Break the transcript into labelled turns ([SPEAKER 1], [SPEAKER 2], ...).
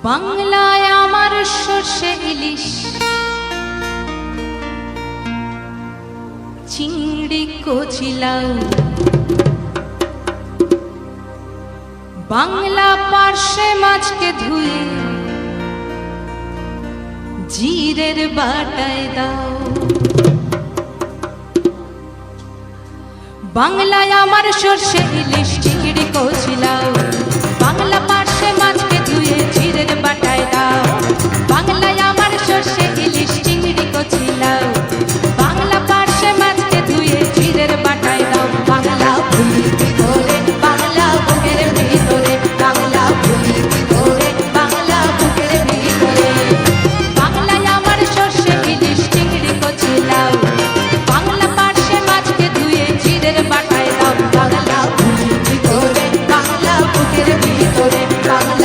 [SPEAKER 1] বাংলায় আমার সর্ষে ইলিশ, চিংড়ি কচি লাউ, বাংলা পার্শে মাছকে ধুয়ে জিরের বাটায় দাও। বাংলায় আমার সর্ষে ইলিশ, চিংড়ি কচি লাউ, বাংলা পার্শে